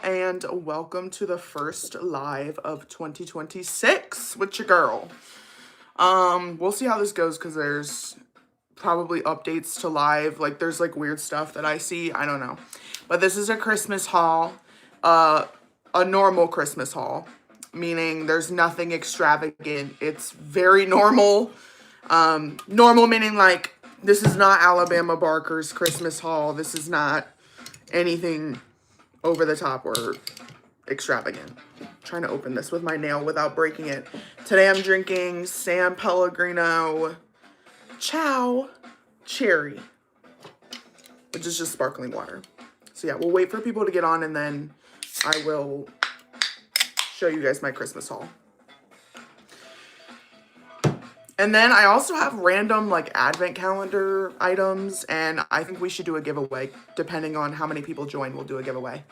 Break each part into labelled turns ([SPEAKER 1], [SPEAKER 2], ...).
[SPEAKER 1] and welcome to the first live of 2026 with your girl. We'll see how this goes because there's probably updates to live. Like, there's like weird stuff that I see. I don't know. But this is a Christmas haul, a normal Christmas haul, meaning there's nothing extravagant. It's very normal. Normal meaning like this is not Alabama Barker's Christmas haul. This is not anything over the top or extravagant. I'm trying to open this with my nail without breaking it. Today I'm drinking San Pellegrino Chow Cherry, which is just sparkling water. So yeah, we'll wait for people to get on and then I will show you guys my Christmas haul. And then I also have random like advent calendar items, and I think we should do a giveaway. Depending on how many people join, we'll do a giveaway.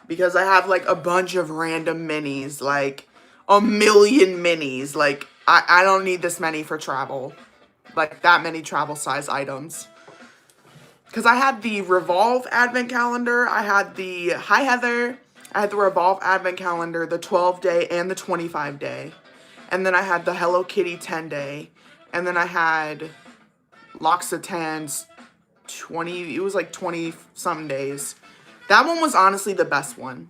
[SPEAKER 1] Because I have like a bunch of random minis, like a million minis. Like I don't need this many for travel. Like that many travel size items. Because I had the Revolve advent calendar. I had the, hi Heather. I had the Revolve advent calendar, the 12-day and the 25-day. And then I had the Hello Kitty 10-day. And then I had L'Occitane's 20, it was like 20-something days. That one was honestly the best one.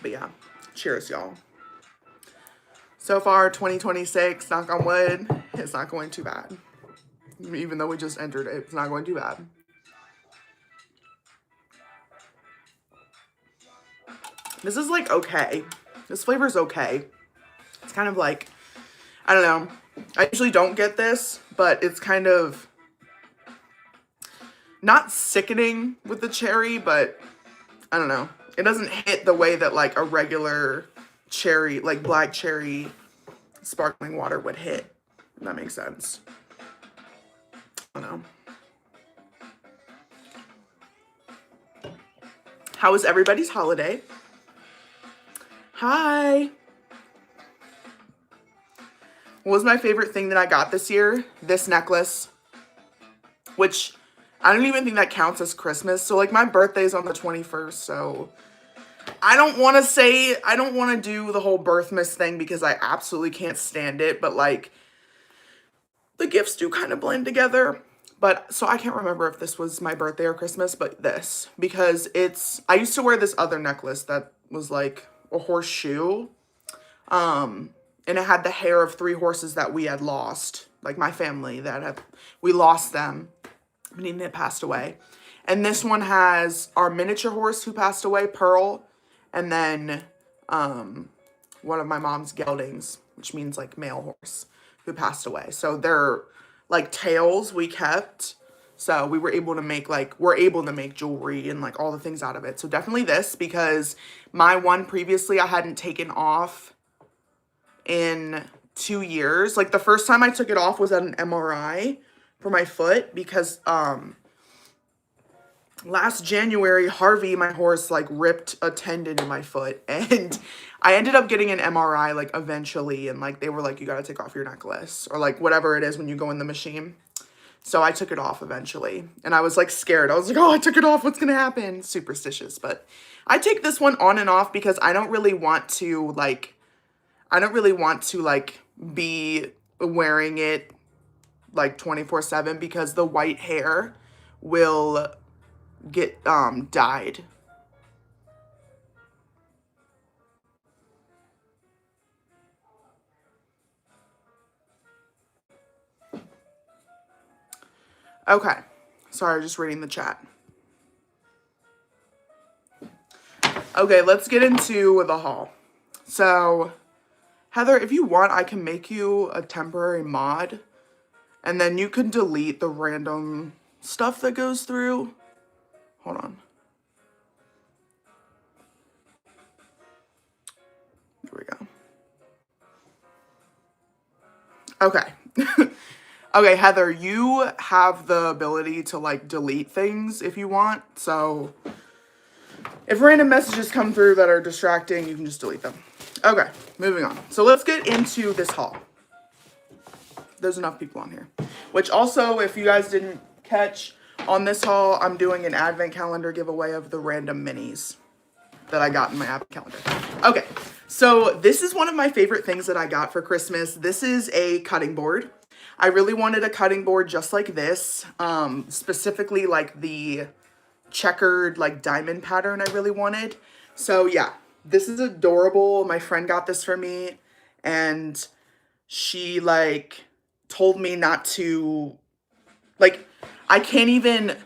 [SPEAKER 1] But yeah, cheers, y'all. So far, 2026, knock on wood, it's not going too bad. Even though we just entered it, it's not going too bad. This is like okay. This flavor is okay. It's kind of like, I don't know. I usually don't get this, but it's kind of not sickening with the cherry, but I don't know. It doesn't hit the way that like a regular cherry, like black cherry sparkling water would hit. If that makes sense. I don't know. How was everybody's holiday? Hi. What was my favorite thing that I got this year? This necklace, which I don't even think that counts as Christmas. So like my birthday's on the 21st, so I don't want to do the whole birthmas thing because I absolutely can't stand it, but like the gifts do kind of blend together. But so I can't remember if this was my birthday or Christmas, but this, because I used to wear this other necklace that was like a horseshoe, and it had the hair of 3 horses that we had lost, like my family we lost them, meaning it passed away. And this one has our miniature horse who passed away, Pearl, and then one of my mom's geldings, which means like male horse, who passed away. So they're like tails we kept. So we were able to make we're able to make jewelry and like all the things out of it. So definitely this, because my one previously I hadn't taken off in 2 years. Like the first time I took it off was at an MRI for my foot because last January, Harvey, my horse, like ripped a tendon in my foot, and I ended up getting an MRI like eventually, and like they were like, you gotta take off your necklace or like whatever it is when you go in the machine. So I took it off eventually, and I was like scared. I was like, oh, I took it off. What's gonna happen? Superstitious. But I take this one on and off because I don't really want to be wearing it like 24/7 because the white hair will get dyed. Okay, sorry, just reading the chat. Okay, let's get into the haul. So Heather, if you want, I can make you a temporary mod, and then you can delete the random stuff that goes through. Hold on. Here we go. Okay. Okay, Heather, you have the ability to like delete things if you want. So if random messages come through that are distracting, you can just delete them. Okay, moving on. So let's get into this haul. There's enough people on here. Which also, if you guys didn't catch, On this haul, I'm doing an advent calendar giveaway of the random minis that I got in my advent calendar. Okay, so this is one of my favorite things that I got for Christmas. This is a cutting board. I really wanted a cutting board just like this, specifically like the checkered like diamond pattern I really wanted. So yeah, this is adorable. My friend got this for me, and she like told me not to, like, I can't even,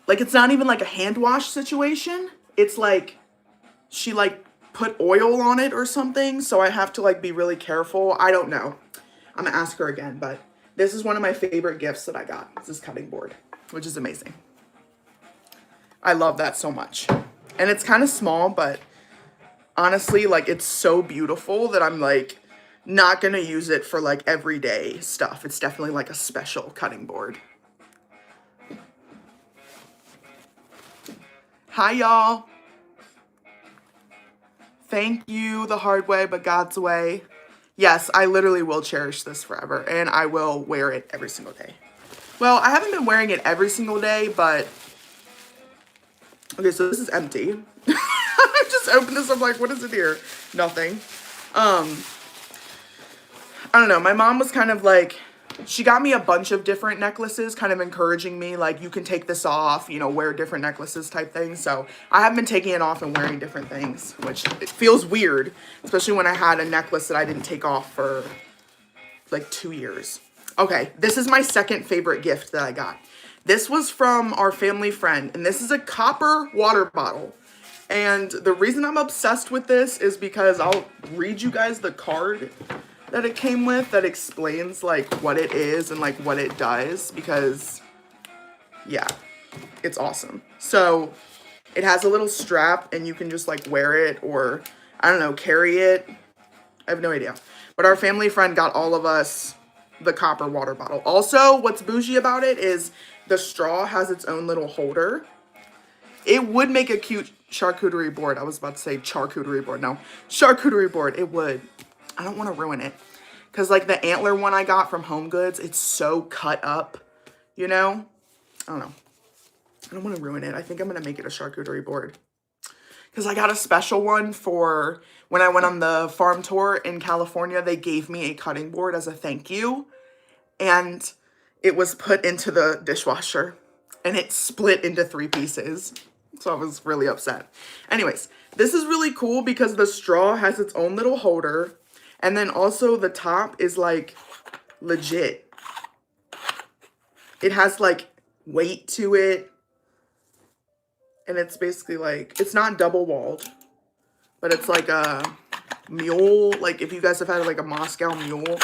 [SPEAKER 1] like, it's not even like a hand wash situation. It's like she like put oil on it or something, so I have to like be really careful. I don't know. I'm gonna ask her again, but this is one of my favorite gifts that I got. It's this cutting board, which is amazing. I love that so much. And it's kind of small, but honestly, like, it's so beautiful that I'm like not gonna use it for like everyday stuff. It's definitely like a special cutting board. Hi, y'all. Thank you, the hard way, but God's way. Yes, I literally will cherish this forever, and I will wear it every single day. Well, I haven't been wearing it every single day, but... Okay, so this is empty. I just opened this, I'm like, what is it here? Nothing. I don't know, my mom was kind of like... She got me a bunch of different necklaces, kind of encouraging me, like, you can take this off, you know, wear different necklaces type thing. So I have been taking it off and wearing different things, which it feels weird, especially when I had a necklace that I didn't take off for like 2 years. Okay, this is my second favorite gift that I got. This was from our family friend, and this is a copper water bottle. And the reason I'm obsessed with this is because I'll read you guys the card that it came with that explains like what it is and like what it does, because yeah, it's awesome. So it has a little strap and you can just like wear it, or I don't know, carry it. I have no idea. But our family friend got all of us the copper water bottle. Also, what's bougie about it is the straw has its own little holder. It would make a cute charcuterie board. I was about to say charcuterie board. No, charcuterie board. It would. I don't want to ruin it. Because, like, the antler one I got from Home Goods, it's so cut up, you know? I don't know. I don't want to ruin it. I think I'm going to make it a charcuterie board. Because I got a special one for when I went on the farm tour in California. They gave me a cutting board as a thank you. And it was put into the dishwasher. And it split into 3 pieces. So I was really upset. Anyways, this is really cool because the straw has its own little holder. And then also the top is like legit. It has like weight to it. And it's basically like, it's not double walled, but it's like a mule. Like if you guys have had like a Moscow mule,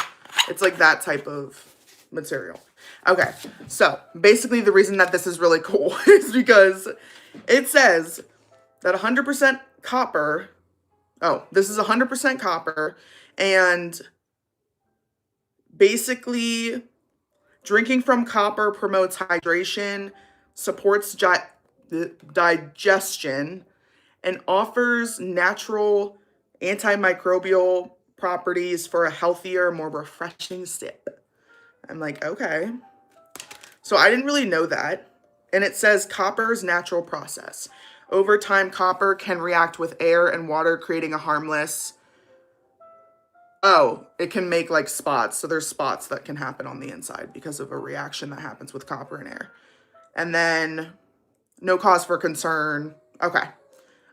[SPEAKER 1] it's like that type of material. Okay, so basically the reason that this is really cool is because it says that 100% copper. Oh, this is 100% copper. And basically, drinking from copper promotes hydration, supports digestion, and offers natural antimicrobial properties for a healthier, more refreshing sip. I'm like, okay. So I didn't really know that. And it says copper's natural process. Over time, copper can react with air and water, creating a harmless... Oh, it can make like spots. So there's spots that can happen on the inside because of a reaction that happens with copper and air. And then no cause for concern. Okay.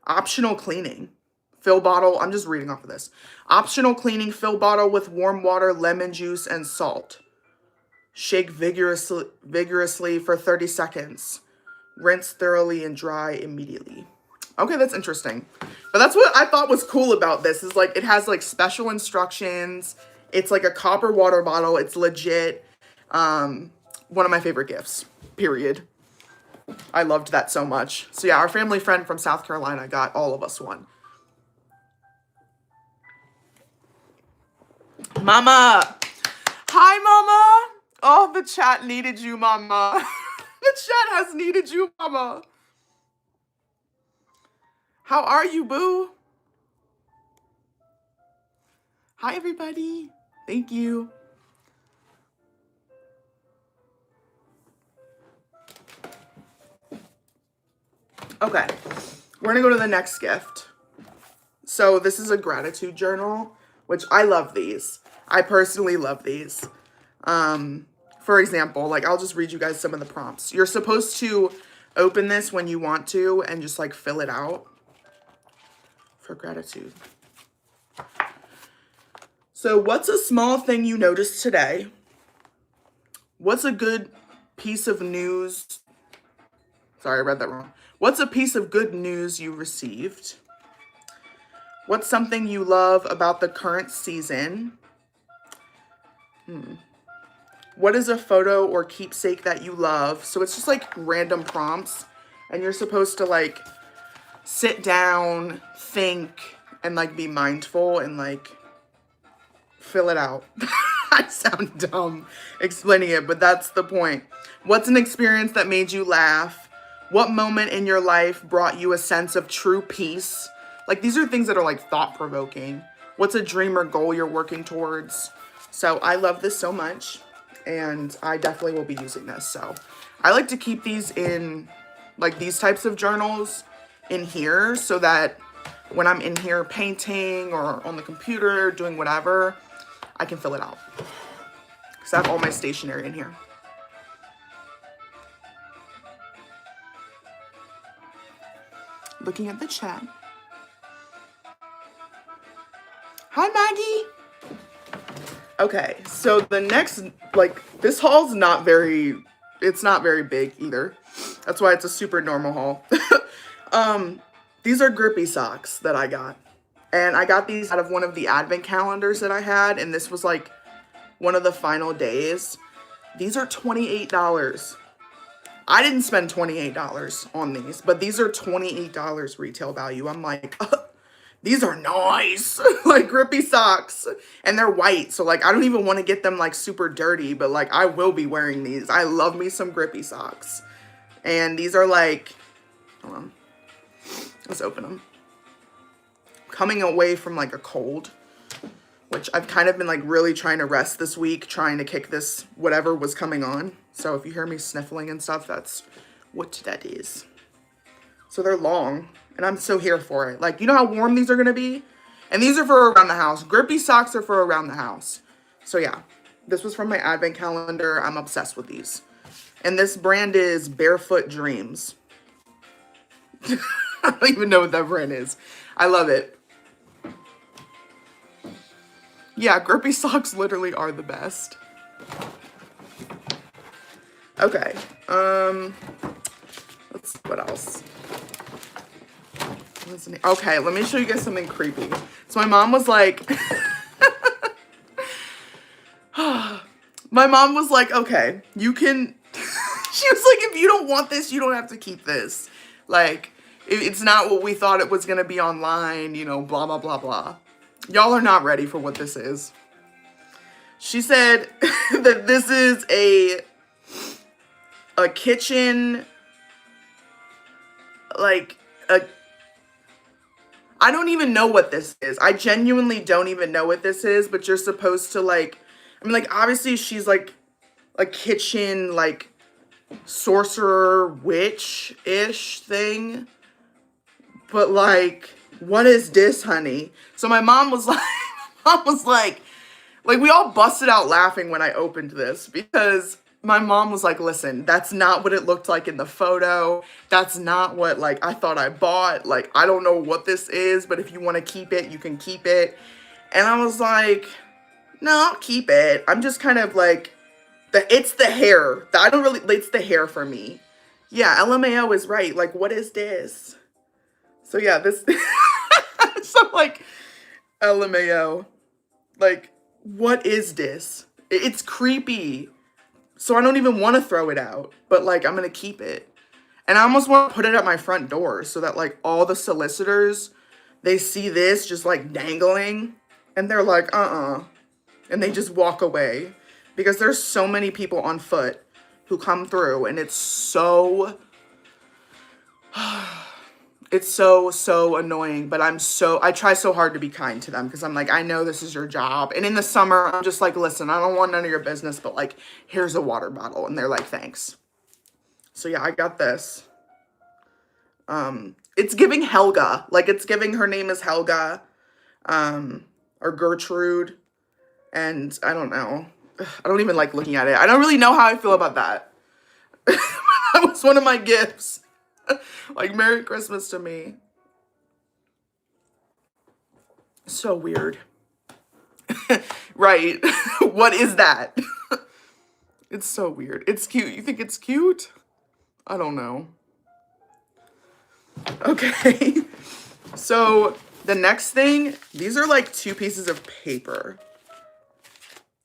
[SPEAKER 1] Optional cleaning. Fill bottle. I'm just reading off of this. Optional cleaning. Fill bottle with warm water, lemon juice, and salt. Shake vigorously for 30 seconds. Rinse thoroughly and dry immediately. Okay, that's interesting. But that's what I thought was cool about this, is like it has like special instructions. It's like a copper water bottle. It's legit. One of my favorite gifts, period. I loved that so much. So yeah, our family friend from South Carolina got all of us one. Mama. Hi, Mama. Oh, the chat needed you, Mama. The chat has needed you, Mama. How are you, boo? Hi, everybody. Thank you. Okay, we're gonna go to the next gift. So this is a gratitude journal, which I love these. I personally love these. For example, like I'll just read you guys some of the prompts. You're supposed to open this when you want to and just like fill it out for gratitude. So what's a small thing you noticed today? What's a good piece of news? Sorry, I read that wrong. What's a piece of good news you received? What's something you love about the current season? What is a photo or keepsake that you love? So it's just like random prompts, and you're supposed to like sit down, think, and like be mindful and like fill it out. I sound dumb explaining it, but that's the point. What's an experience that made you laugh? What moment in your life brought you a sense of true peace? Like these are things that are like thought-provoking. What's a dream or goal you're working towards? So I love this so much, and I definitely will be using this. So I like to keep these in like these types of journals in here so that when I'm in here painting or on the computer doing whatever, I can fill it out. Because I have all my stationery in here. Looking at the chat. Hi, Maggie. Okay, so the next, like, this haul's not very, it's not very big either. That's why it's a super normal haul. These are grippy socks that I got. And I got these out of one of the advent calendars that I had, and this was like one of the final days. These are $28. I didn't spend $28 on these, but these are $28 retail value. I'm like, these are nice, like grippy socks, and they're white. So like, I don't even want to get them like super dirty, but like I will be wearing these. I love me some grippy socks. And these are like, hold on, let's open them. Coming away from like a cold, which I've kind of been like really trying to rest this week, trying to kick this whatever was coming on. So if you hear me sniffling and stuff, that's what that is. So they're long, and I'm so here for it. Like, you know how warm these are gonna be? And these are for around the house. Grippy socks are for around the house. So yeah, this was from my advent calendar. I'm obsessed with these. And this brand is Barefoot Dreams. I don't even know what that brand is. I love it. Yeah, grippy socks literally are the best. Okay, what else? Okay, let me show you guys something creepy. So my mom was like, okay, you can, she was like, if you don't want this, you don't have to keep this. Like, it's not what we thought it was gonna be online, you know, blah, blah, blah, blah. Y'all are not ready for what this is. She said that this is a kitchen, like, I don't even know what this is. I genuinely don't even know what this is, but you're supposed to, like, I mean, like, obviously she's, like, a kitchen, like, sorcerer witch-ish thing. But, like, what is this, honey? So my mom was like, we all busted out laughing when I opened this because my mom was like, listen, that's not what it looked like in the photo. That's not what, like, I thought I bought. Like, I don't know what this is, but if you want to keep it, you can keep it. And I was like, no, I'll keep it. I'm just kind of like, it's the hair. It's the hair for me. Yeah, LMAO is right. Like, what is this? So yeah, this, so like, LMAO, like, what is this? It's creepy. So I don't even want to throw it out, but like, I'm going to keep it. And I almost want to put it at my front door so that like all the solicitors, they see this just like dangling and they're like, and they just walk away because there's so many people on foot who come through and it's so annoying, but I try so hard to be kind to them because I'm like, I know this is your job. And in the summer, I'm just like, listen, I don't want none of your business, but like, here's a water bottle. And they're like, thanks. So yeah, I got this. It's giving Helga. Like, it's giving her name is Helga, or Gertrude. And I don't know. I don't even like looking at it. I don't really know how I feel about that. That was one of my gifts. Like, Merry Christmas to me. So weird. Right. What is that? It's so weird. It's cute. You think it's cute? I don't know. Okay. So the next thing, these are like 2 pieces of paper.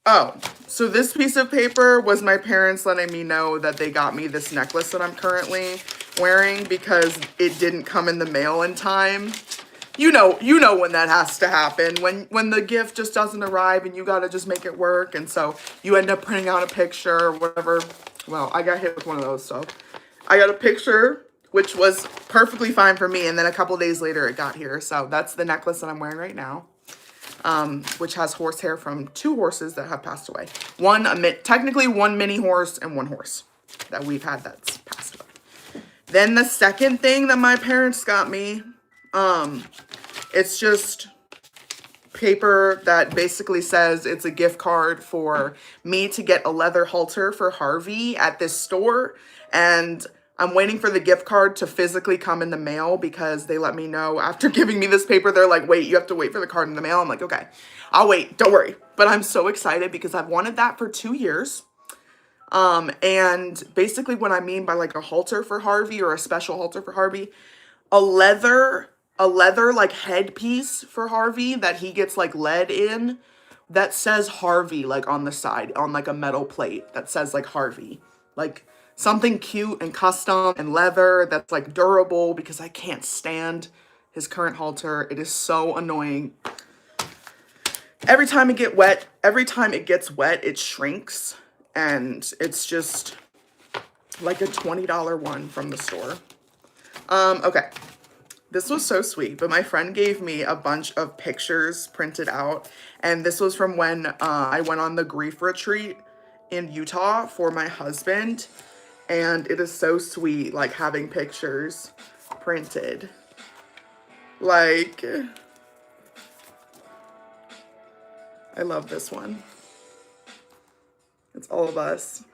[SPEAKER 1] Oh, so this piece of paper was my parents letting me know that they got me this necklace that I'm currently wearing because it didn't come in the mail in time. You know when that has to happen, when the gift just doesn't arrive and you gotta just make it work, and so you end up printing out a picture or whatever. Well, I got hit with one of those, so I got a picture, which was perfectly fine for me, and then a couple days later it got here. So that's the necklace that I'm wearing right now, which has horsehair from 2 horses that have passed away. Technically 1 mini horse and 1 horse that we've had that's passed away. Then the second thing that my parents got me, it's just paper that basically says it's a gift card for me to get a leather halter for Harvey at this store. And I'm waiting for the gift card to physically come in the mail because they let me know after giving me this paper. They're like, wait, you have to wait for the card in the mail. I'm like, okay, I'll wait. Don't worry. But I'm so excited because I've wanted that for 2 years. And basically what I mean by like a halter for Harvey or a special halter for Harvey, a leather like headpiece for Harvey that he gets like lead in that says Harvey like on the side on like a metal plate that says like Harvey, like something cute and custom and leather that's like durable because I can't stand his current halter. It is so annoying. Every time it gets wet, it shrinks, and it's just like a $20 one from the store. Okay. This was so sweet, but my friend gave me a bunch of pictures printed out, and this was from when I went on the grief retreat in Utah for my husband, and it is so sweet, like, having pictures printed. Like, I love this one. It's all of us.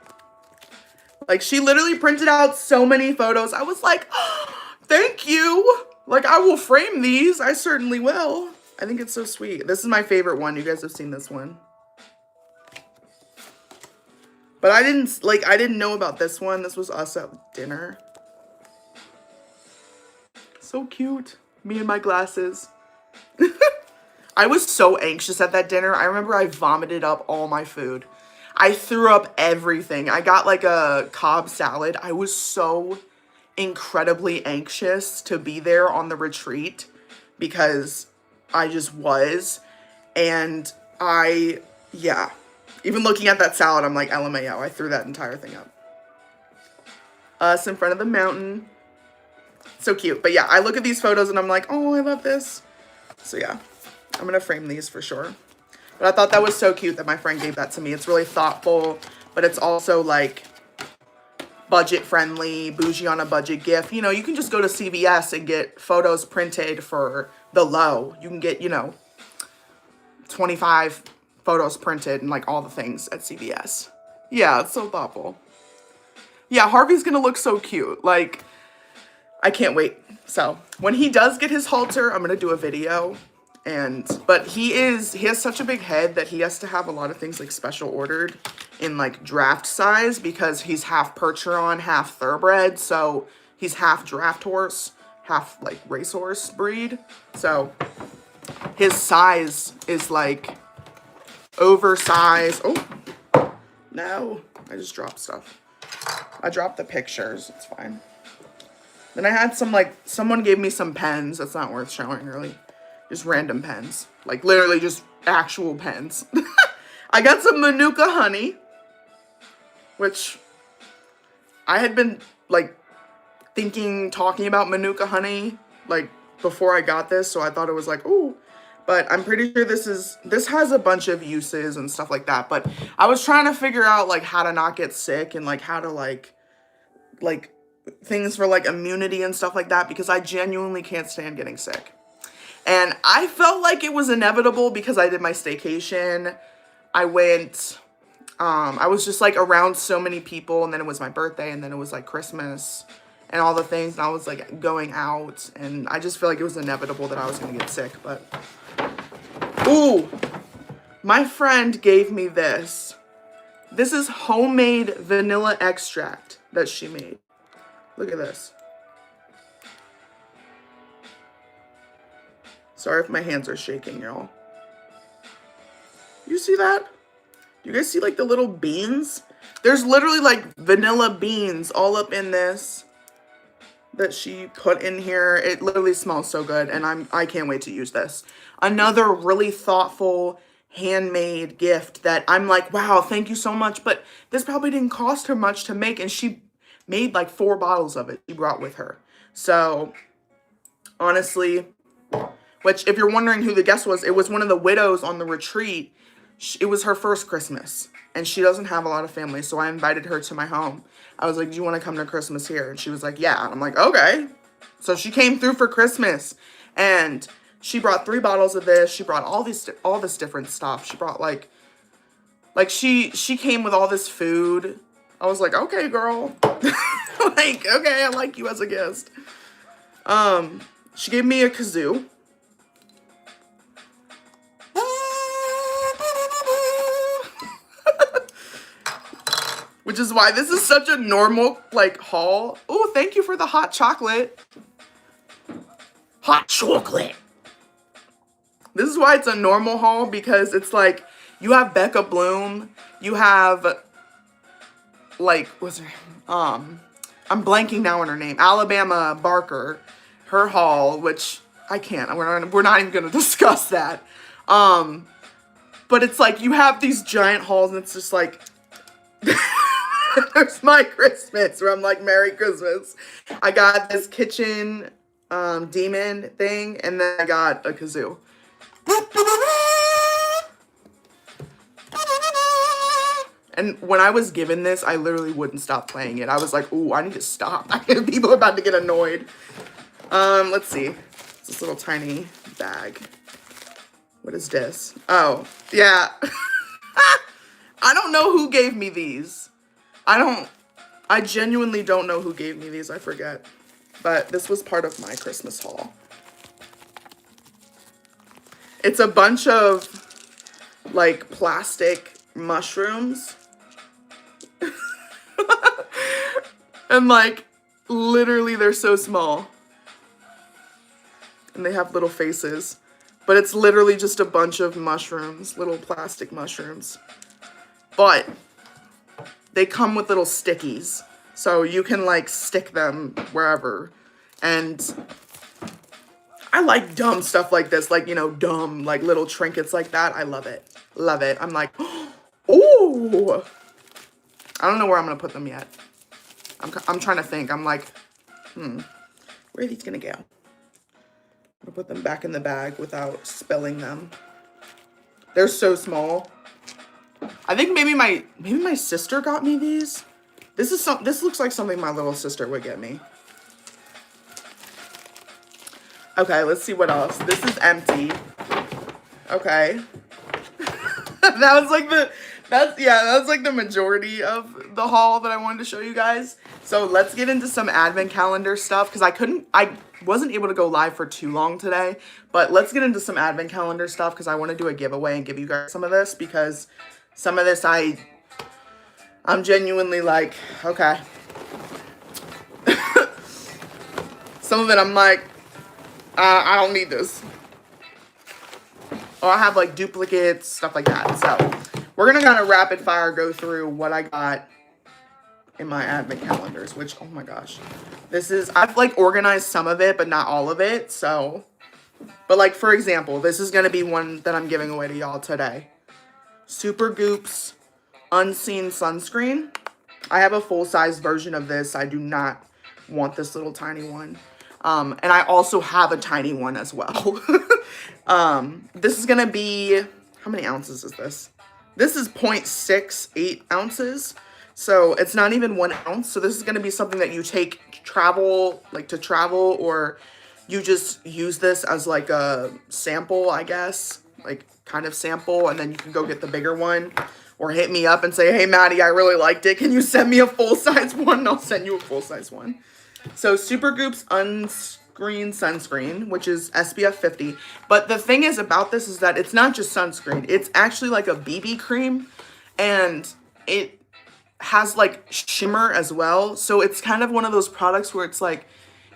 [SPEAKER 1] Like, she literally printed out so many photos. I was like, oh, thank you. Like, I will frame these. I certainly will. I think it's so sweet. This is my favorite one. You guys have seen this one. But I didn't know about this one. This was us at dinner. So cute. Me and my glasses. I was so anxious at that dinner. I remember I vomited up all my food. I threw up everything. I got like a Cobb salad. I was so incredibly anxious to be there on the retreat because I just was. And yeah. Even looking at that salad, I'm like, LMAO, I threw that entire thing up. Us in front of the mountain. So cute. But yeah, I look at these photos and I'm like, oh, I love this. So yeah, I'm going to frame these for sure. But I thought that was so cute that my friend gave that to me. It's really thoughtful, but it's also like budget friendly, bougie on a budget gift. You know, you can just go to CVS and get photos printed for the low. You can get, 25 photos printed and like all the things at CVS. Yeah, it's so thoughtful. Yeah, Harvey's gonna look so cute. Like, I can't wait. So when he does get his halter, I'm gonna do a video. But he has such a big head that he has to have a lot of things like special ordered in like draft size because he's half Percheron, half thoroughbred. So he's half draft horse, half like racehorse breed. So his size is like oversized. Oh, no, I just dropped stuff. I dropped the pictures. It's fine. Then I had someone gave me some pens. That's not worth showing really. Just random pens. Like, literally just actual pens. I got some Manuka honey. Which I had been, like, talking about Manuka honey, like, before I got this. So I thought it was like, ooh. But I'm pretty sure this has a bunch of uses and stuff like that. But I was trying to figure out, like, how to not get sick and, like, how to, like, things for like immunity and stuff like that, because I genuinely can't stand getting sick. And I felt like it was inevitable because I did my staycation. I went, I was just like around so many people, and then it was my birthday, and then it was like Christmas and all the things, and I was like going out, and I just feel like it was inevitable that I was gonna get sick. But ooh, my friend gave me this. This is homemade vanilla extract that she made. Look at this. Sorry if my hands are shaking, y'all. You see that? You guys see like the little beans? There's literally like vanilla beans all up in this that she put in here. It literally smells so good, and I can't wait to use this. Another really thoughtful handmade gift that I'm like, wow, thank you so much. But this probably didn't cost her much to make, and she made like 4 bottles of it she brought with her. So honestly, which if you're wondering who the guest was, it was one of the widows on the retreat. It was her first Christmas, and she doesn't have a lot of family, so I invited her to my home. I was like, do you want to come to Christmas here? And she was like, yeah. And I'm like, okay. So she came through for Christmas, and she brought 3 bottles of this. She brought all this different stuff. She brought like she came with all this food. I was like, okay, girl. Like, okay, I like you as a guest. She gave me a kazoo. Which is why this is such a normal, like, haul. Oh, thank you for the hot chocolate. Hot chocolate. This is why it's a normal haul, because it's like, you have Becca Bloom, you have, like, what's her name? I'm blanking now on her name. Alabama Barker, her haul, which I can't. We're not even gonna discuss that. But it's like, you have these giant hauls, and it's just like, there's my Christmas, where I'm like, Merry Christmas. I got this kitchen demon thing, and then I got a kazoo. And when I was given this, I literally wouldn't stop playing it. I was like, ooh, I need to stop. People are about to get annoyed. Let's see. It's this little tiny bag. What is this? Oh, yeah. I don't know who gave me these. I genuinely don't know who gave me these. I forget. But this was part of my Christmas haul. It's a bunch of, like, plastic mushrooms. And, like, literally they're so small. And they have little faces. But it's literally just a bunch of mushrooms, little plastic mushrooms. But they come with little stickies, so you can like stick them wherever. And I like dumb stuff like this, like, you know, dumb, like little trinkets like that. I love it. Love it. I'm like, ooh. I don't know where I'm gonna put them yet. I'm trying to think. I'm like, where are these gonna go? I'll put them back in the bag without spilling them. They're so small. I think maybe my sister got me these. This looks like something my little sister would get me. Okay, let's see what else. This is empty. Okay. that was like the majority of the haul that I wanted to show you guys. So let's get into some advent calendar stuff, because I wasn't able to go live for too long today, but let's get into some advent calendar stuff, because I want to do a giveaway and give you guys some of this, because some of this I'm genuinely like, okay. Some of it I'm like, I don't need this. Or I have like duplicates, stuff like that. So we're going to kind of rapid fire go through what I got in my advent calendars, which, oh my gosh. I've like organized some of it, but not all of it. So, but like, for example, this is going to be one that I'm giving away to y'all today. Super Goops Unseen Sunscreen. I have a full-size version of this. I do not want this little tiny one. And I also have a tiny one as well. This is going to be, how many ounces is this? This is 0.68 ounces. So it's not even 1 ounce. So this is going to be something that you take travel, like to travel, or you just use this as like a sample, I guess, like kind of sample, and then you can go get the bigger one or hit me up and say, hey, Maddie, I really liked it. Can you send me a full-size one? And I'll send you a full-size one. So Supergoop's Unscreen Sunscreen, which is SPF 50. But the thing is about this is that it's not just sunscreen. It's actually like a BB cream, and it has like shimmer as well. So it's kind of one of those products where it's like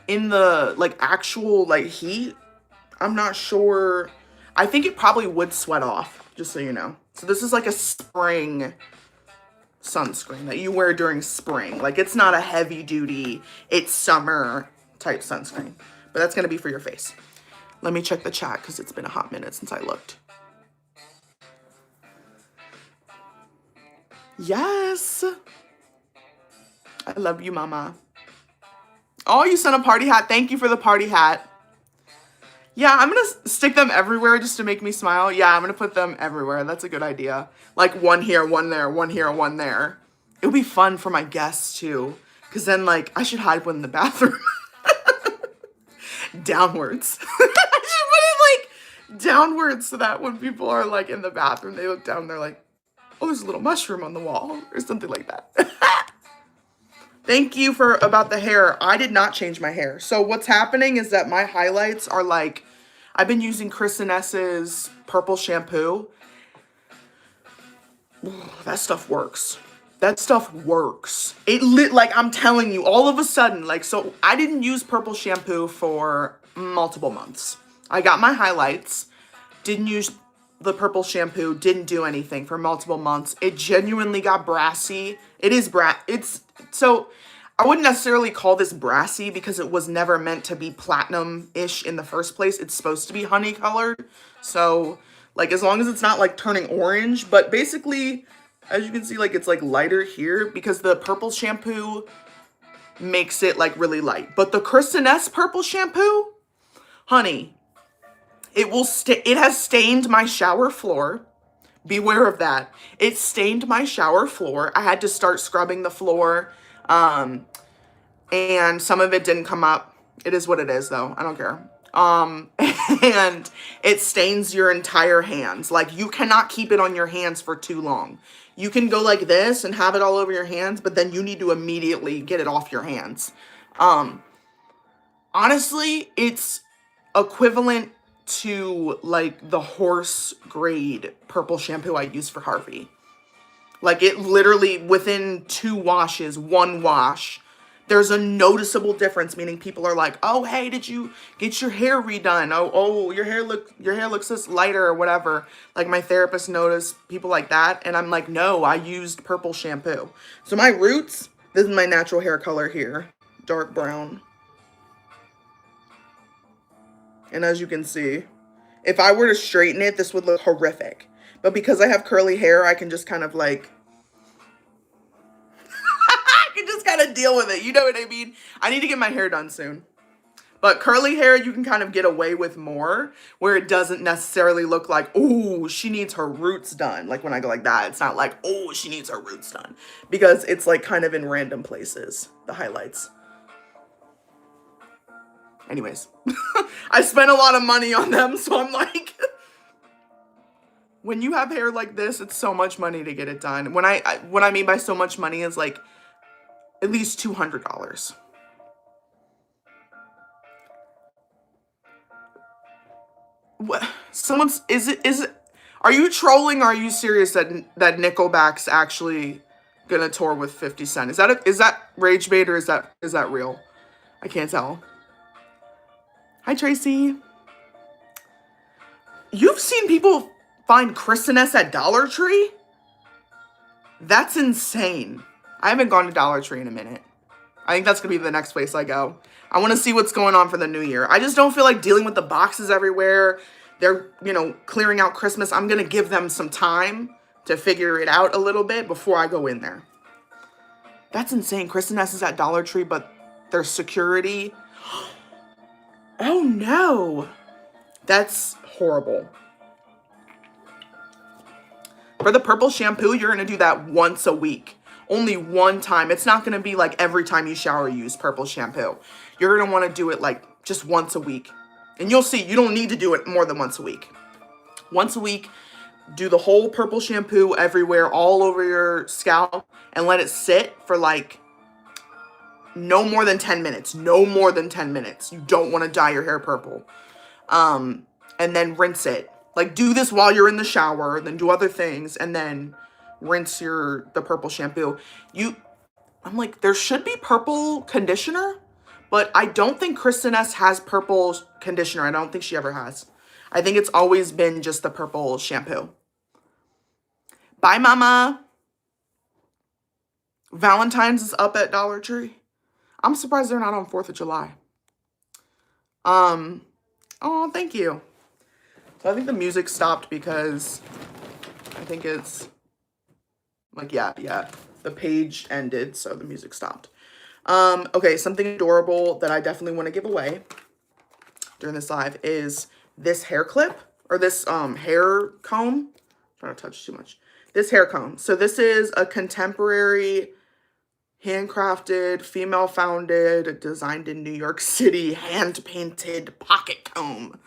[SPEAKER 1] in the like actual like heat, I'm not sure. I think it probably would sweat off, just so you know. So this is like a spring sunscreen that you wear during spring. Like it's not a heavy duty, it's summer type sunscreen. But that's going to be for your face. Let me check the chat because it's been a hot minute since I looked. Yes. I love you, mama. Oh, you sent a party hat. Thank you for the party hat. Yeah, I'm going to stick them everywhere just to make me smile. Yeah, I'm going to put them everywhere. That's a good idea. Like one here, one there, one here, one there. It would be fun for my guests too. Because then like, I should hide one in the bathroom. Downwards. I should put it like downwards so that when people are like in the bathroom, they look down and they're like, oh, there's a little mushroom on the wall or something like that. Thank you for about the hair. I did not change my hair. So what's happening is that my highlights are like, I've been using Chris Ness's purple shampoo. That stuff works. That stuff works. It lit, like I'm telling you, all of a sudden, like, so I didn't use purple shampoo for multiple months. I got my highlights, didn't use the purple shampoo, didn't do anything for multiple months. It genuinely got brassy. It is so I wouldn't necessarily call this brassy because it was never meant to be platinum-ish in the first place. It's supposed to be honey colored. So like as long as it's not like turning orange, but basically as you can see, like it's like lighter here because the purple shampoo makes it like really light. But the Chris Ness purple shampoo, honey, it has stained my shower floor. Beware of that. It stained my shower floor. I had to start scrubbing the floor. And some of it didn't come up. It is what it is though. I don't care. And it stains your entire hands. Like you cannot keep it on your hands for too long. You can go like this and have it all over your hands, but then you need to immediately get it off your hands. Honestly, it's equivalent to like the horse grade purple shampoo I use for Harvey. Like it literally within 2 washes, 1 wash, there's a noticeable difference, meaning people are like, oh, hey, did you get your hair redone? Oh, your hair looks this lighter or whatever. Like my therapist noticed people like that. And I'm like, no, I used purple shampoo. So my roots, this is my natural hair color here, dark brown. And as you can see, if I were to straighten it, this would look horrific. But because I have curly hair, I can just kind of like, I can just kind of deal with it. You know what I mean? I need to get my hair done soon. But curly hair, you can kind of get away with more, where it doesn't necessarily look like, oh, she needs her roots done. Like when I go like that, it's not like, oh, she needs her roots done. Because it's like kind of in random places, the highlights. Anyways, I spent a lot of money on them, so I'm like, when you have hair like this, it's so much money to get it done. What I mean by so much money is like at least $200. What? Are you trolling or are you serious that Nickelback's actually gonna tour with 50 Cent? Is that rage bait or is that real? I can't tell. Hi, Tracy. You've seen people find Chris Ness at Dollar Tree? That's insane. I haven't gone to Dollar Tree in a minute. I think that's going to be the next place I go. I want to see what's going on for the new year. I just don't feel like dealing with the boxes everywhere. They're, clearing out Christmas. I'm going to give them some time to figure it out a little bit before I go in there. That's insane. Chris Ness is at Dollar Tree, but there's security. Oh no, that's horrible. For the purple shampoo, you're gonna do that once a week. only one time. It's not going to be like every time you shower you use purple shampoo. You're going to want to do it like just once a week. And you'll see, you don't need to do it more than once a week. Once a week, do the whole purple shampoo everywhere, all over your scalp, and let it sit for like no more than 10 minutes. No more than 10 minutes. You don't want to dye your hair purple. And then rinse it. Like, do this while you're in the shower, then do other things, and then rinse the purple shampoo. I'm like, there should be purple conditioner, but I don't think Kristen S has purple conditioner. I don't think she ever has. I think it's always been just the purple shampoo. Bye, Mama. Valentine's is up at Dollar Tree. I'm surprised they're not on 4th of July. Oh, thank you. So I think the music stopped because I think it's like, yeah, the page ended, so the music stopped. Okay, something adorable that I definitely want to give away during this live is this hair clip, or this hair comb. I'm trying to touch too much. This hair comb. So this is a contemporary, handcrafted, female-founded, designed in New York City, hand-painted pocket comb.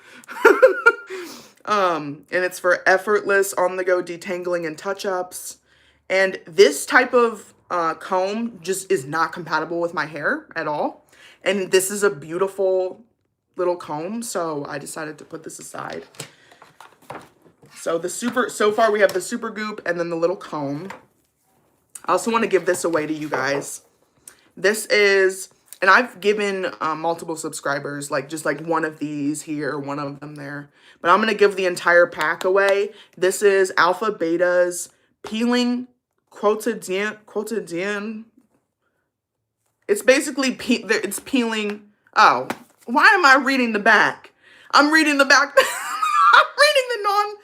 [SPEAKER 1] And it's for effortless, on-the-go detangling and touch-ups. And this type of comb just is not compatible with my hair at all. And this is a beautiful little comb, so I decided to put this aside. So so far we have the Super Goop and then the little comb. I also want to give this away to you guys. This is, and I've given multiple subscribers, like just like one of these here, one of them there. But I'm going to give the entire pack away. This is Alpha Beta's Peeling Quotidien. It's basically, it's peeling. Oh, why am I reading the back? I'm reading the back. I'm reading the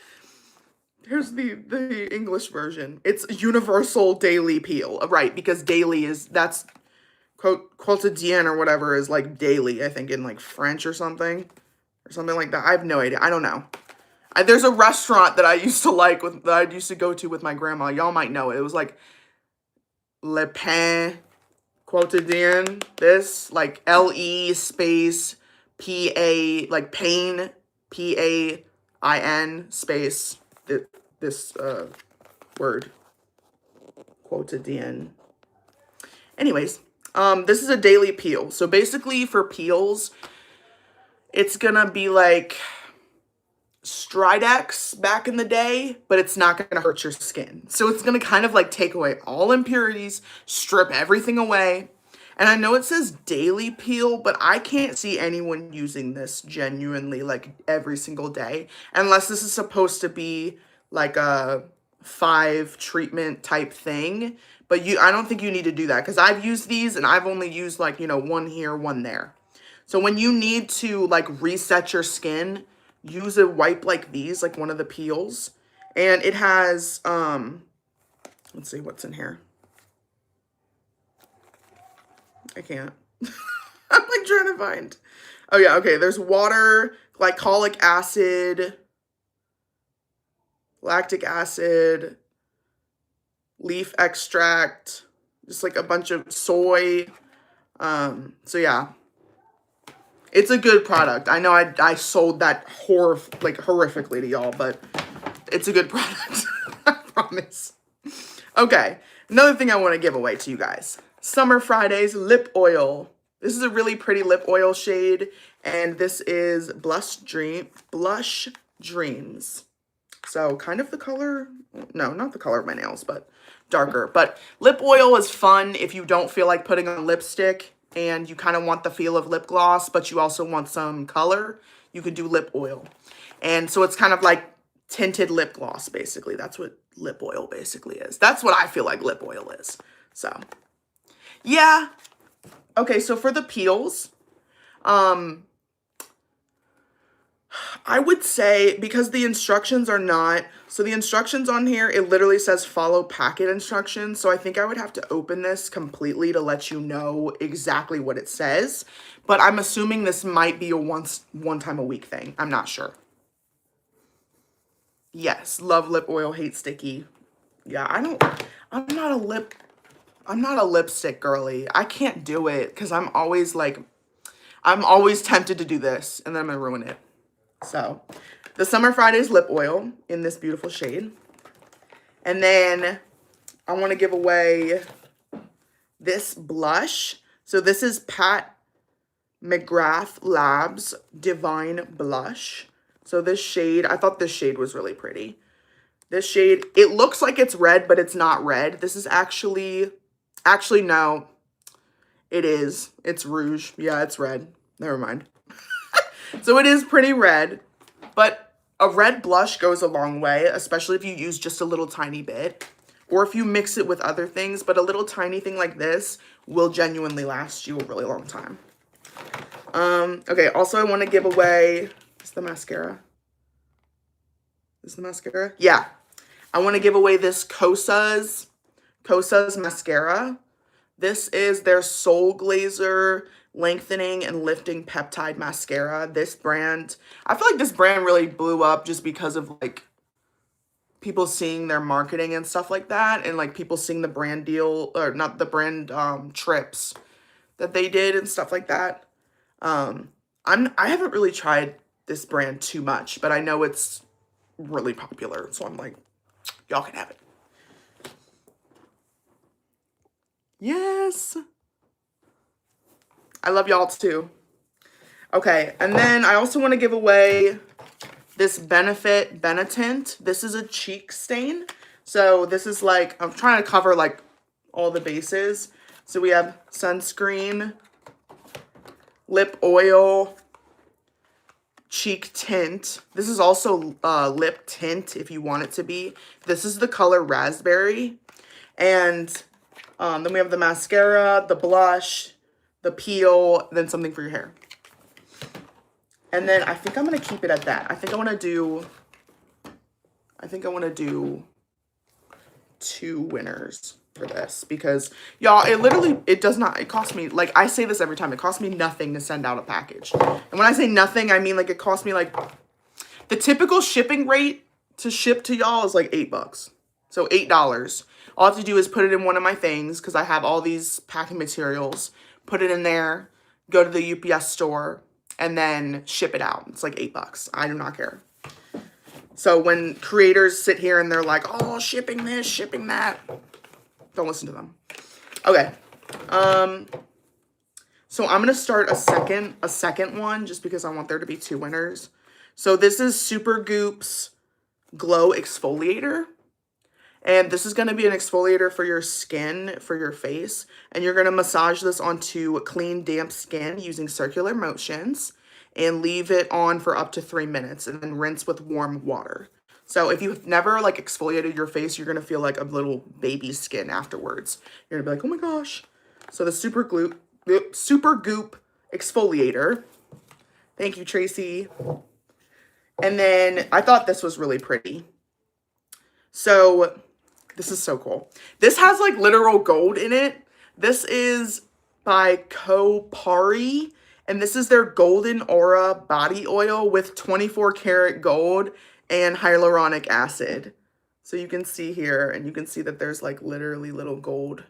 [SPEAKER 1] here's the English version. It's universal daily peel, right? Because daily that's quotidien or whatever is like daily, I think, in like French or something like that. I have no idea. I don't know. There's a restaurant that I used to like that I used to go to with my grandma. Y'all might know it. It was like Le Pain Quotidien. This like LE space PA like pain PAIN space this word quotidien. Anyways, this is a daily peel. So basically for peels, it's gonna be like Stridex back in the day, but it's not gonna hurt your skin. So it's gonna kind of like take away all impurities, strip everything away. And I know it says daily peel, but I can't see anyone using this genuinely like every single day, unless this is supposed to be like a 5 treatment type thing. But I don't think you need to do that, because I've used these and I've only used like, you know, one here, one there. So when you need to like reset your skin, use a wipe like these, like one of the peels. And it has, let's see what's in here. I can't. I'm like trying to find. Oh yeah, okay. There's water, glycolic acid, lactic acid, leaf extract, just like a bunch of soy. So yeah, it's a good product. I know I sold that horrifically to y'all, but it's a good product. I promise. Okay, another thing I want to give away to you guys. Summer Fridays lip oil. This is a really pretty lip oil shade, and this is Blush Dreams. So kind of the color, no, not the color of my nails, but darker. But lip oil is fun if you don't feel like putting on lipstick and you kind of want the feel of lip gloss, but you also want some color. You could do lip oil. And so it's kind of like tinted lip gloss, basically. That's what lip oil basically is. That's what I feel like lip oil is. So yeah. Okay, so for the peels, I would say, because the instructions are not, so the instructions on here, it literally says follow packet instructions. So I think I would have to open this completely to let you know exactly what it says. But I'm assuming this might be a one time a week thing. I'm not sure. Yes, love lip oil, hate sticky. Yeah, I'm not a lip I'm not a lipstick girly. I can't do it because I'm always like, I'm always tempted to do this and then I'm gonna ruin it. So the Summer Fridays lip oil in this beautiful shade. And then I want to give away this blush. So this is Pat McGrath Labs Divine Blush. So this shade, I thought this shade was really pretty. This shade, it looks like it's red, but it's not red. This is actually no, it is. It's rouge. Yeah, it's red. Never mind. So it is pretty red, but a red blush goes a long way, especially if you use just a little tiny bit, or if you mix it with other things, but a little tiny thing like this will genuinely last you a really long time. Okay, also I want to give away, is the mascara? Is the mascara? Yeah. I want to give away this Kosas mascara. This is their Soul Glazer Lengthening and Lifting Peptide Mascara. This brand, I feel like this brand really blew up just because of like people seeing their marketing and stuff like that, and like people seeing the brand deal, or not the brand trips that they did and stuff like that. I haven't really tried this brand too much, but I know it's really popular, so I'm like, y'all can have it. Yes. I love y'all too. Okay, and then I also want to give away this Benefit Benetint. This is a cheek stain. So this is like, I'm trying to cover like all the bases. So we have sunscreen, lip oil, cheek tint. This is also lip tint if you want it to be. This is the color Raspberry. And then we have the mascara, the blush, the peel, then something for your hair. And then I think I'm going to keep it at that. I think I want to do 2 winners for this because y'all, it cost me, like I say this every time, it cost me nothing to send out a package. And when I say nothing, I mean like it cost me like, the typical shipping rate to ship to y'all is like $8. So $8. All I have to do is put it in one of my things because I have all these packing materials, put it in there, go to the UPS store, and then ship it out. It's like $8. I do not care. So when creators sit here and they're like, oh, shipping this, shipping that, don't listen to them. Okay. So I'm going to start a second one just because I want there to be 2 winners. So this is Supergoop's Glow Exfoliator. And this is going to be an exfoliator for your skin, for your face. And you're going to massage this onto clean, damp skin using circular motions. And leave it on for up to 3 minutes. And then rinse with warm water. So if you've never like exfoliated your face, you're going to feel like a little baby skin afterwards. You're going to be like, oh my gosh. So the Supergoop Exfoliator. Thank you, Tracy. And then I thought this was really pretty. So this is so cool. This has like literal gold in it. This is by Kopari. And this is their Golden Aura Body Oil with 24 karat gold and hyaluronic acid. So you can see here, and you can see that there's like literally little gold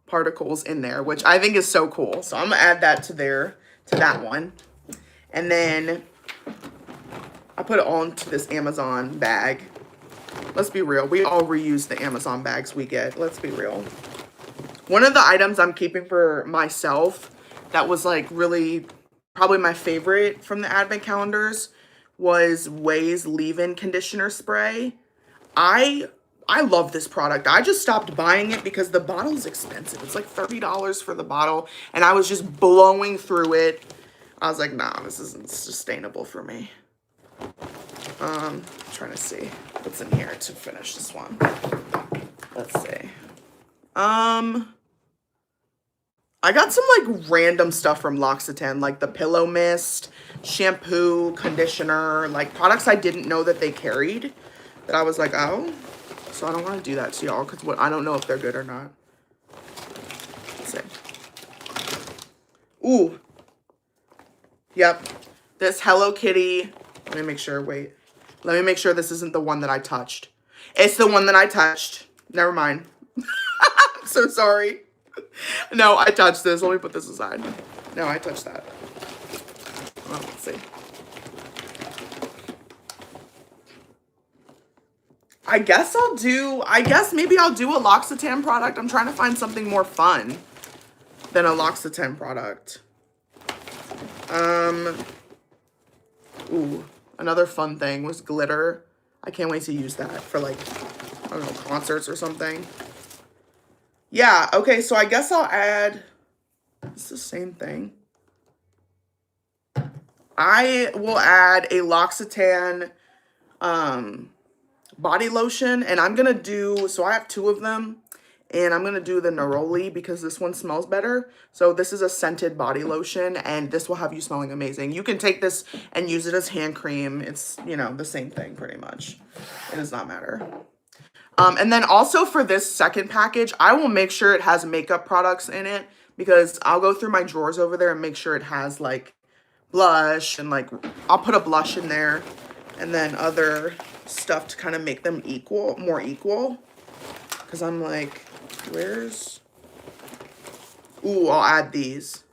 [SPEAKER 1] particles in there, which I think is so cool. So I'm gonna add that to that one. And then I put it all into this Amazon bag. Let's be real. We all reuse the Amazon bags we get. Let's be real. One of the items I'm keeping for myself that was like really probably my favorite from the advent calendars was Way's leave-in conditioner spray. I love this product. I just stopped buying it because the bottle's expensive. It's like $30 for the bottle, and I was just blowing through it. I was like, nah, this isn't sustainable for me. I'm trying to see what's in here to finish this one. Let's see. I got some like random stuff from L'Occitane, like the pillow mist, shampoo, conditioner, like products I didn't know that they carried that I was like, oh, so I don't want to do that to y'all because I don't know if they're good or not. Let's see. Ooh. Yep. This Hello Kitty. Let me make sure. Wait. Let me make sure this isn't the one that I touched. It's the one that I touched. Never mind. I'm so sorry. No, I touched this. Let me put this aside. No, I touched that. Oh, let's see. I guess maybe I'll do a L'Occitane product. I'm trying to find something more fun than a L'Occitane product. Ooh, another fun thing was glitter. I can't wait to use that for like, I don't know, concerts or something. Yeah, okay, so I guess I'll add, it's the same thing. I will add a L'Occitane body lotion, and I'm gonna do, so I have 2 of them, and I'm gonna do the Neroli because this one smells better. So this is a scented body lotion, and this will have you smelling amazing. You can take this and use it as hand cream. It's, you know, the same thing pretty much. It does not matter. And then also for this second package, I will make sure it has makeup products in it because I'll go through my drawers over there and make sure it has like blush and like, I'll put a blush in there and then other stuff to kind of make them more equal. Cause I'm like, where's, ooh, I'll add these.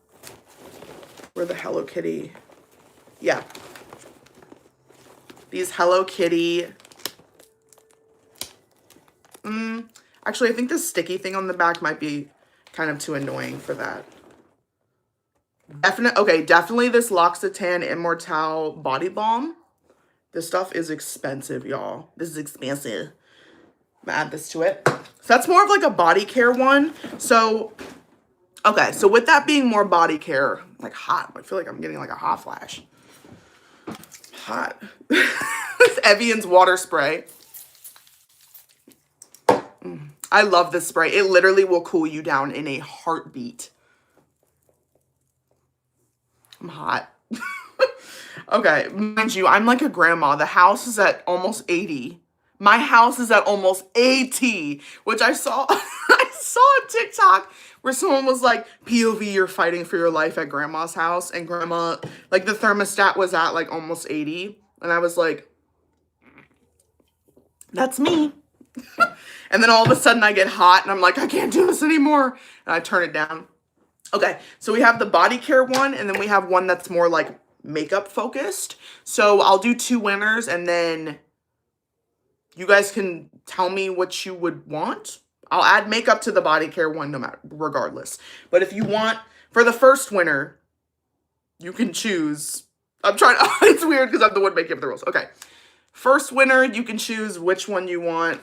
[SPEAKER 1] Where the Hello Kitty, yeah. These Hello Kitty, actually, I think this sticky thing on the back might be kind of too annoying for that. Definitely this L'Occitane Immortelle Body Balm. This stuff is expensive, y'all. This is expensive. I'm gonna add this to it. So that's more of like a body care one. So, okay, so with that being more body care, like hot, I feel like I'm getting like a hot flash. Hot. This Evian's water spray. I love this spray. It literally will cool you down in a heartbeat. I'm hot. Okay, mind you, I'm like a grandma. The house is at almost 80. My house is at almost 80, which I saw I saw on TikTok where someone was like, POV, you're fighting for your life at grandma's house, and grandma, like the thermostat was at like almost 80, and I was like, that's me. And then all of a sudden I get hot and I'm like, I can't do this anymore. And I turn it down. Okay, so we have the body care one, and then we have one that's more like makeup focused. So I'll do 2 winners, and then you guys can tell me what you would want. I'll add makeup to the body care one regardless. But if you want, for the first winner, you can choose. I'm trying to, it's weird because I'm the one making up the rules. Okay, first winner, you can choose which one you want.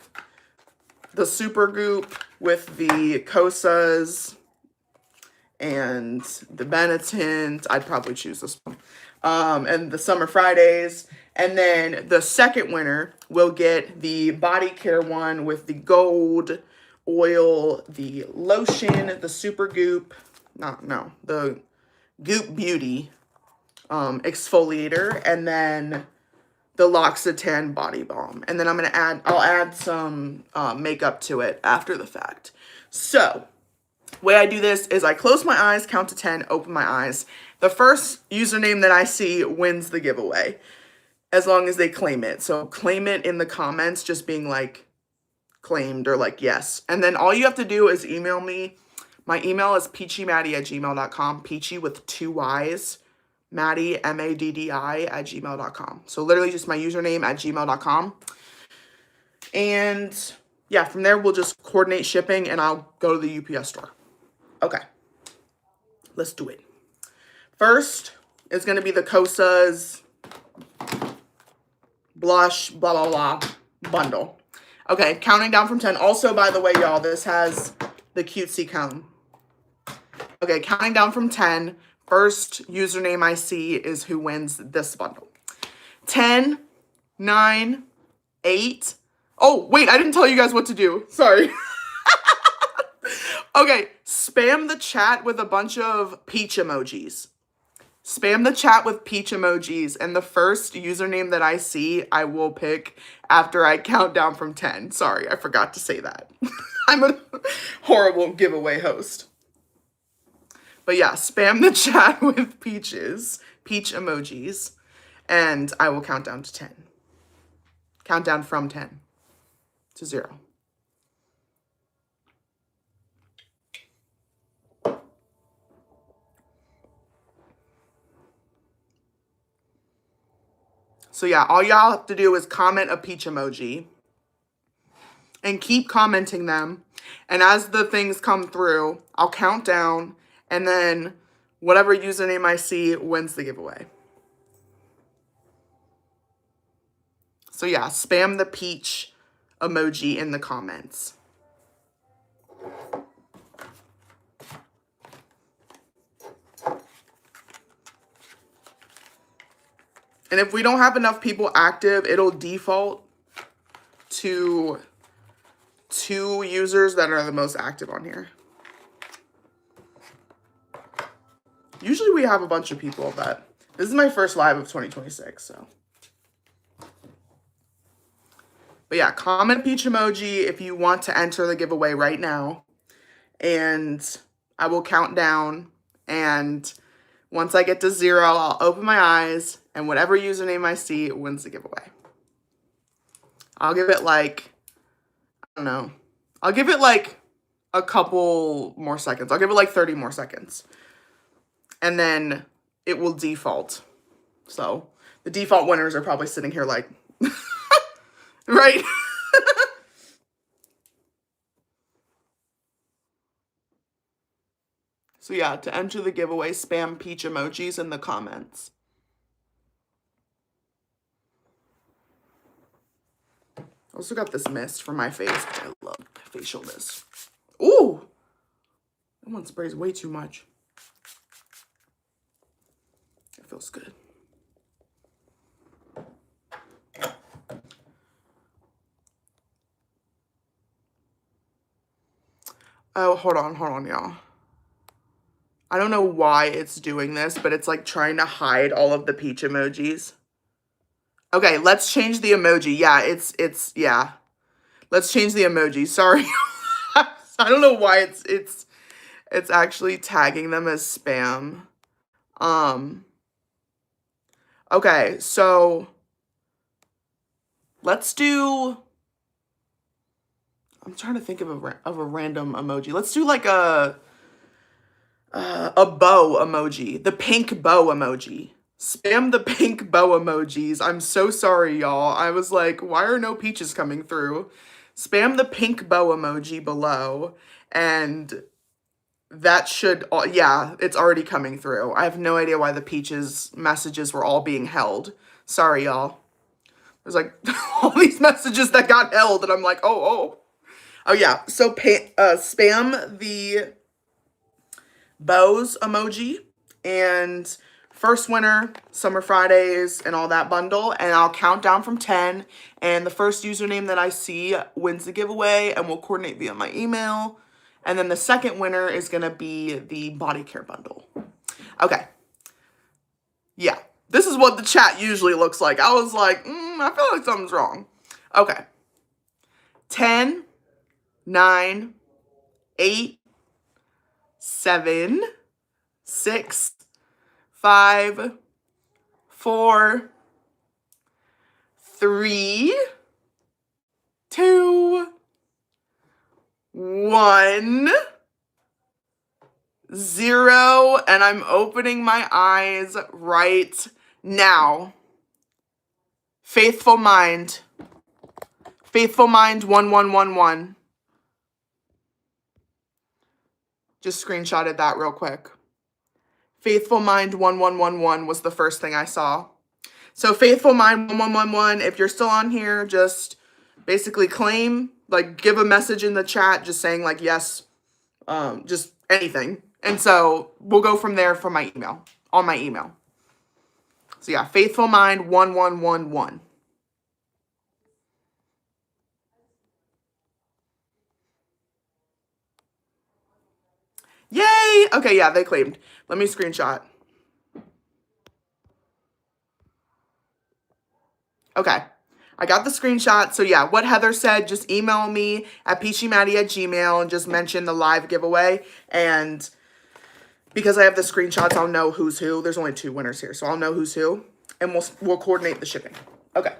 [SPEAKER 1] The Super Goop with the Kosas and the Benetint. I'd probably choose this one. And the Summer Fridays. And then the second winner will get the body care one with the gold oil, the lotion, the Super Goop, the Goop Beauty exfoliator, and then the L'Occitane body balm. And then I'll add some makeup to it after the fact. So, the way I do this is I close my eyes, count to 10, open my eyes. The first username that I see wins the giveaway, as long as they claim it. So claim it in the comments, just being like claimed or like yes. And then all you have to do is email me. My email is peachymaddie@gmail.com. Peachy with 2 Y's. Maddie, Maddi @gmail.com. So literally just my username at gmail.com. And yeah, from there we'll just coordinate shipping and I'll go to the UPS store. Okay, let's do it. First is going to be the Kosas blush blah blah blah bundle. Okay, counting down from 10. Also, by the way, y'all, this has the cutesy cone. Okay, counting down from 10. First username I see is who wins this bundle. 10, 9, 8. Oh, wait, I didn't tell you guys what to do. Sorry. Okay, spam the chat with a bunch of peach emojis. Spam the chat with peach emojis, and the first username that I see, I will pick after I count down from 10. Sorry, I forgot to say that. I'm a horrible giveaway host. But yeah, spam the chat with peach emojis, and I will count down to 10. Count down from 10 to 0. So yeah, all y'all have to do is comment a peach emoji and keep commenting them. And as the things come through, I'll count down, and then whatever username I see wins the giveaway. So yeah, spam the peach emoji in the comments. And if we don't have enough people active, it'll default to 2 users that are the most active on here. Usually we have a bunch of people, but this is my first live of 2026, so. But yeah, comment peach emoji if you want to enter the giveaway right now. And I will count down, and once I get to 0, I'll open my eyes, and whatever username I see wins the giveaway. I'll give it like, I don't know. I'll give it like a couple more seconds. I'll give it like 30 more seconds. And then it will default. So the default winners are probably sitting here like, right? So yeah, to enter the giveaway, spam peach emojis in the comments. I also got this mist for my face. I love facial mist. Ooh! That one sprays way too much. It feels good. Oh, hold on, y'all. I don't know why it's doing this, but it's like trying to hide all of the peach emojis. Okay, let's change the emoji. Yeah, yeah. Let's change the emoji. Sorry. I don't know why it's actually tagging them as spam. Okay, so let's do, I'm trying to think of a random emoji. Let's do like a bow emoji, the pink bow emoji. Spam the pink bow emojis. I'm so sorry, y'all. I was like, why are no peaches coming through? Spam the pink bow emoji below, and that should, yeah, it's already coming through. I have no idea why the peaches messages were all being held. Sorry, y'all. There's like all these messages that got held, and I'm like, oh yeah. So spam the bows emoji, and first winner, Summer Fridays, and all that bundle, and I'll count down from 10, and the first username that I see wins the giveaway, and we'll coordinate via my email, and then the second winner is going to be the body care bundle. Okay. Yeah. This is what the chat usually looks like. I was like, I feel like something's wrong. Okay. 10, 9, 8, 7, 6, 5, 4, 3, 2, 1, 0, and I'm opening my eyes right now. Faithful Mind 1111. Just screenshotted that real quick. Faithful Mind 1111 was the first thing I saw. So Faithful Mind 1111, if you're still on here, just basically claim, like give a message in the chat just saying like yes, just anything. And so we'll go from there from my email, on my email. So yeah, Faithful Mind 1111. Yay! Okay, yeah, they claimed. Let me screenshot. Okay, I got the screenshot. So yeah, what Heather said, just email me at peachymaddie@gmail and just mention the live giveaway. And because I have the screenshots, I'll know who's who. There's only 2 winners here, so I'll know who's who. And we'll coordinate the shipping. Okay,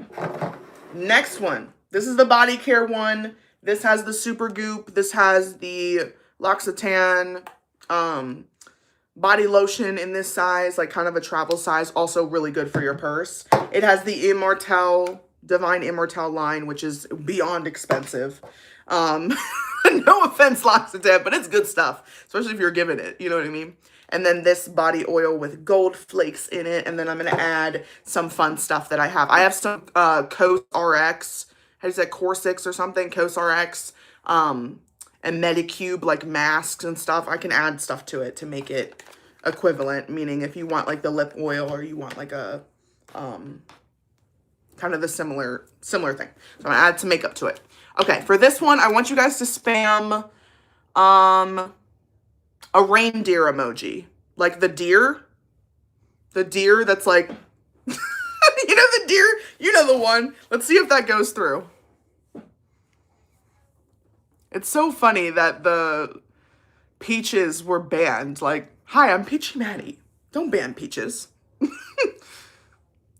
[SPEAKER 1] next one. This is the body care one. This has the Super Goop. This has the L'Occitane body lotion in this size, like kind of a travel size, also really good for your purse. It has the Divine Immortelle line, which is beyond expensive. No offense, L'Occitane, but it's good stuff, especially if you're giving it, you know what I mean? And then this body oil with gold flakes in it, and then I'm going to add some fun stuff that I have. I have some Cos RX, how do you say, Corsix or something, Cos RX, and Medicube, like masks and stuff. I can add stuff to it to make it equivalent, meaning if you want like the lip oil or you want like a kind of the similar thing. So I'm gonna add some makeup to it. Okay, for this one, I want you guys to spam a reindeer emoji. Like the deer that's like, you know the deer? You know the one. Let's see if that goes through. It's so funny that the peaches were banned. Like, hi, I'm Peachy Maddie. Don't ban peaches.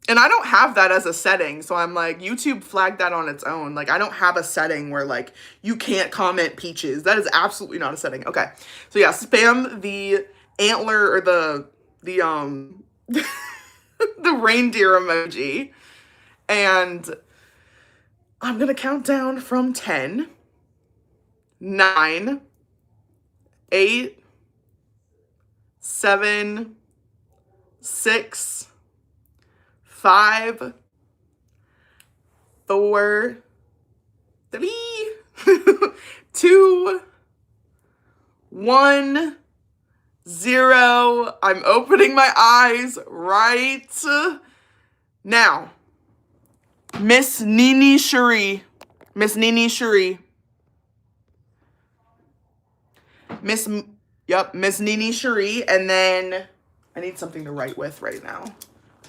[SPEAKER 1] And I don't have that as a setting, so I'm like, YouTube flagged that on its own. Like, I don't have a setting where, like, you can't comment peaches. That is absolutely not a setting. Okay, so yeah, spam the antler or the the reindeer emoji. And I'm gonna count down from 10, 9, 8, 7, 6, 5, 4, 3, 2, 1, 0. I'm opening my eyes right now. Miss Nini Cherie. Miss Nini Cherie. Miss Nini Cherie. And then I need something to write with right now.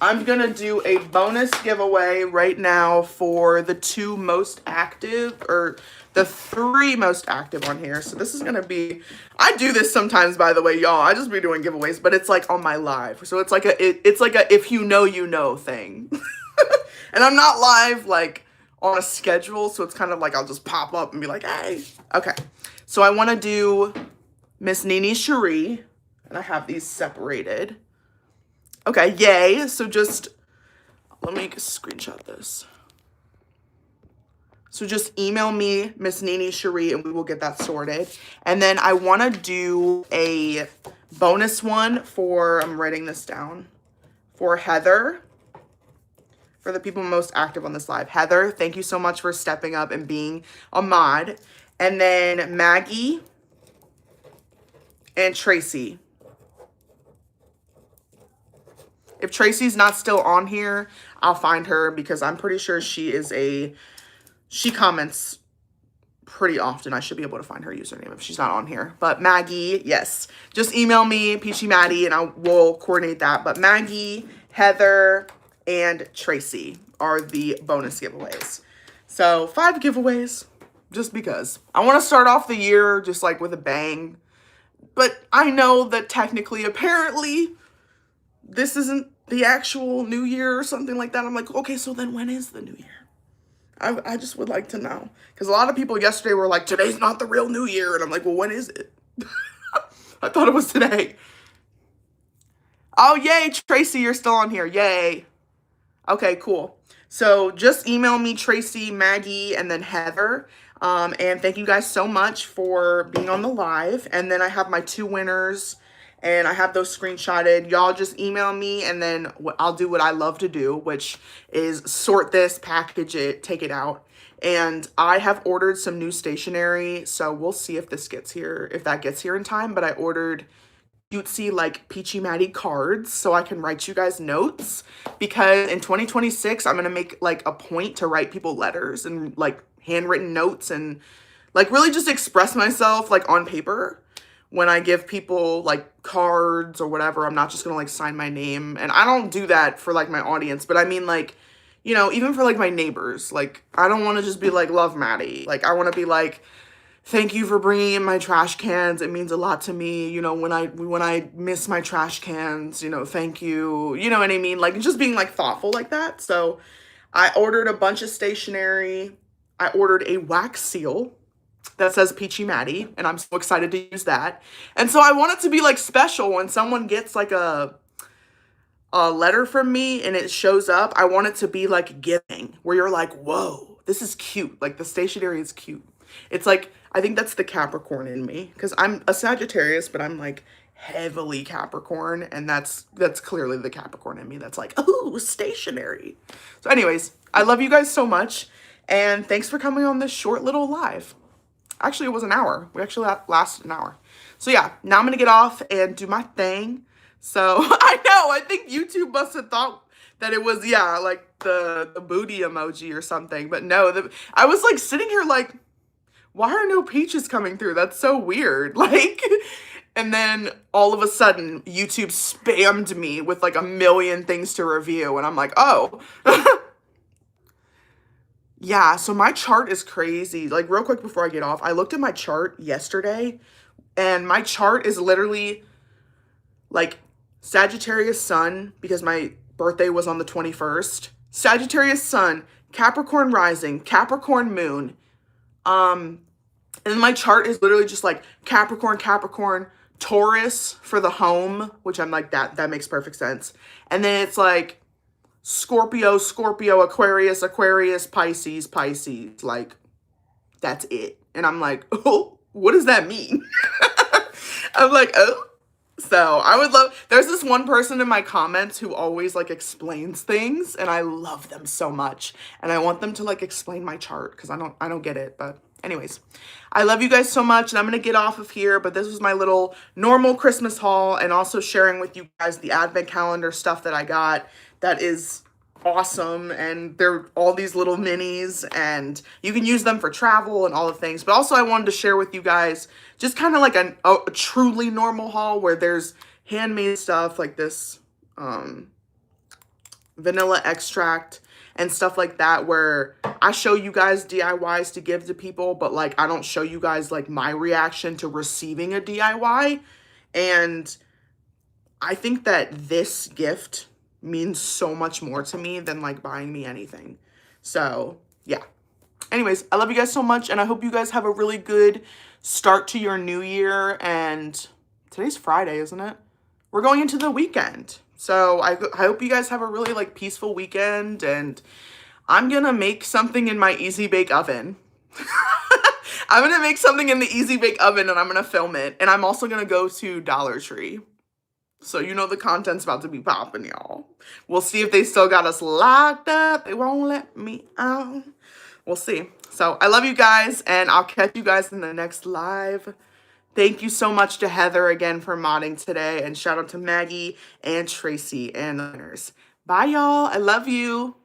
[SPEAKER 1] I'm going to do a bonus giveaway right now for the 2 most active, or the 3 most active on here. So this is going to be, I do this sometimes, by the way, y'all. I just be doing giveaways, but it's like on my live. So it's like a if you know thing. And I'm not live like on a schedule, so it's kind of like I'll just pop up and be like, hey. Okay. So I want to do Miss Nini Cherie, and I have these separated. Okay, yay. So just, let me screenshot this. So just email me, Miss Nini Cherie, and we will get that sorted. And then I want to do a bonus one for, I'm writing this down, for Heather, for the people most active on this live. Heather, thank you so much for stepping up and being a mod. And then Maggie and Tracy. If Tracy's not still on here, I'll find her because I'm pretty sure she comments pretty often. I should be able to find her username if she's not on here. But Maggie, yes. Just email me, Peachy Maddie, and we'll coordinate that. But Maggie, Heather, and Tracy are the bonus giveaways. So 5 giveaways, just because. I want to start off the year just like with a bang. But I know that technically, apparently, this isn't the actual new year or something like that. I'm like, okay, so then when is the new year? I just would like to know. Because a lot of people yesterday were like, today's not the real new year. And I'm like, well, when is it? I thought it was today. Oh, yay, Tracy, you're still on here. Yay. Okay, cool. So just email me, Tracy, Maggie, and then Heather. And thank you guys so much for being on the live. And then I have my 2 winners. And I have those screenshotted. Y'all just email me, and then I'll do what I love to do, which is sort this, package it, take it out. And I have ordered some new stationery, so we'll see if this gets here, if that gets here in time. But I ordered cutesy, like, Peachy Maddie cards so I can write you guys notes. Because in 2026, I'm going to make, like, a point to write people letters and, like, handwritten notes and, like, really just express myself, like, on paper. When I give people, like, cards or whatever, I'm not just gonna, like, sign my name. And I don't do that for, like, my audience. But I mean, like, you know, even for, like, my neighbors. Like, I don't want to just be like, love Maddie. Like, I want to be like, thank you for bringing in my trash cans. It means a lot to me. You know, when I miss my trash cans, you know, thank you. You know what I mean? Like, just being, like, thoughtful like that. So I ordered a bunch of stationery. I ordered a wax seal. that says Peachy Maddie, and I'm so excited to use that. And so I want it to be like special when someone gets like a letter from me and it shows up. I want it to be like giving, where you're like, whoa, this is cute. Like the stationery is cute. It's like, I think that's the Capricorn in me, because I'm a Sagittarius, but I'm like heavily Capricorn, and that's clearly the Capricorn in me that's like, oh, stationery. So anyways, I love you guys so much, and thanks for coming on this short little live. Actually, it was an hour. We actually lasted an hour. So yeah, now I'm gonna get off and do my thing. So I know, I think YouTube must have thought that it was, yeah, like the booty emoji or something. But no, I was like sitting here like, why are no peaches coming through? That's so weird. Like, and then all of a sudden, YouTube spammed me with like a million things to review. And I'm like, oh. Yeah, so my chart is crazy. Like, real quick before I get off, I looked at my chart yesterday, and my chart is literally like Sagittarius Sun, because my birthday was on the 21st. Sagittarius Sun, Capricorn Rising, Capricorn Moon. And my chart is literally just like Capricorn, Capricorn, Taurus for the home, which I'm like, that makes perfect sense. And then it's like Scorpio, Scorpio, Aquarius, Aquarius, Pisces, Pisces. Like, that's it. And I'm like, oh, what does that mean? I'm like, oh. So I would love, there's this one person in my comments who always like explains things, and I love them so much. And I want them to like explain my chart, because I don't get it. But anyways, I love you guys so much, and I'm going to get off of here. But this was my little normal Christmas haul, and also sharing with you guys the advent calendar stuff that I got. That is awesome, and they're all these little minis, and you can use them for travel and all the things. But also I wanted to share with you guys just kind of like a truly normal haul, where there's handmade stuff like this vanilla extract and stuff like that, where I show you guys DIYs to give to people, but like I don't show you guys like my reaction to receiving a DIY. And I think that this gift means so much more to me than like buying me anything. So yeah, anyways, I love you guys so much, and I hope you guys have a really good start to your new year. And today's Friday, isn't it? We're going into the weekend, so I hope you guys have a really like peaceful weekend. And I'm gonna make something in my Easy Bake Oven. I'm gonna make something in the Easy Bake Oven, and I'm gonna film it. And I'm also gonna go to Dollar Tree. So you know the content's about to be popping, y'all. We'll see if they still got us locked up. They won't let me out. We'll see. So I love you guys, and I'll catch you guys in the next live. Thank you so much to Heather again for modding today, and shout out to Maggie and Tracy and the winners. Bye, y'all. I love you.